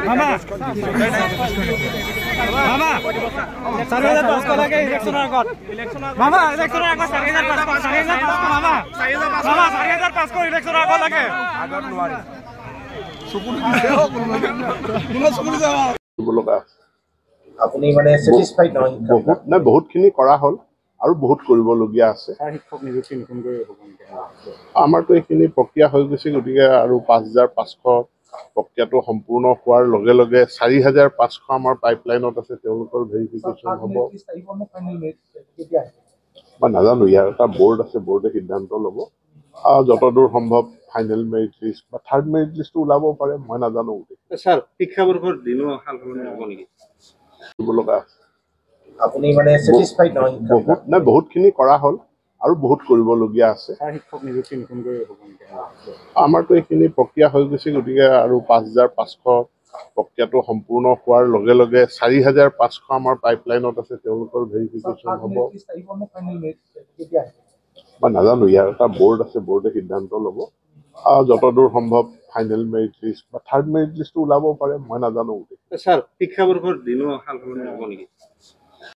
Mama. Sarjeta pass kora ke election agot. Mama election agot sarjeta pass kor. Sarjeta pass kor mama. Mama sarjeta pass kor election agot lage. Agot nuari. Sukuli dise ho kuna sukuli jawa. Boloka. Apuni mane satisfied নহয় বহুত না বহুত খিনি কৰা হল আৰু বহুত কৰিব লগিয়া আছে শিক্ষক নিযুক্তি নতুন কৰি আমাৰটো এইখিনি প্ৰক্ৰিয়া হৈ গৈছে গতিকে আৰু 5500 প্ৰক্ৰিয়াটো সম্পূৰ্ণ হোৱাৰ লগে লগে 4500 আমাৰ পাইপলাইনত আছে তেওঁলোকৰ ভেৰিফিকেচন হ'ব বা নাজানো ইয়াৰ এটা বোৰ্ড আছে বোৰ্ডে সিদ্ধান্ত ল'ব যতদূৰ সম্ভৱ ফাইনেল মেৰিট লিষ্ট বা থাৰ্ড মেৰিট লিষ্টটো ওলাব পাৰে মই নাজানো স্যাৰ শিক্ষাবৰ্ষৰ দিনো সালসলনি হ'ব নেকি বলকা আপুনি মানে satisfied নহয় বহুত না বহুত খিনি কৰা হল আৰু বহুত কৰিব লগিয়া আছে শিক্ষক নিযুক্তি নতুন কৰি আমাৰটো এইখিনি প্ৰক্ৰিয়া হৈ গৈছে গতিকে আৰু 5500 প্ৰক্ৰিয়াটো সম্পূৰ্ণ হোৱাৰ লগে লগে 4500 আমাৰ পাইপলাইনত আছে তেওঁলোকৰ ভেৰিফিকেচন হ'ব বা নাজানো ইয়াৰ এটা বোৰ্ড আছে বোৰ্ডে সিদ্ধান্ত ল'ব যতদূৰ সম্ভৱ ফাইনেল মেৰিট লিষ্ট বা থাৰ্ড মেৰিট লিষ্টটো ওলাব পাৰে মই নাজানো স্যাৰ শিক্ষাবৰ্ষৰ দিনো সালসলনি হ'ব নেকি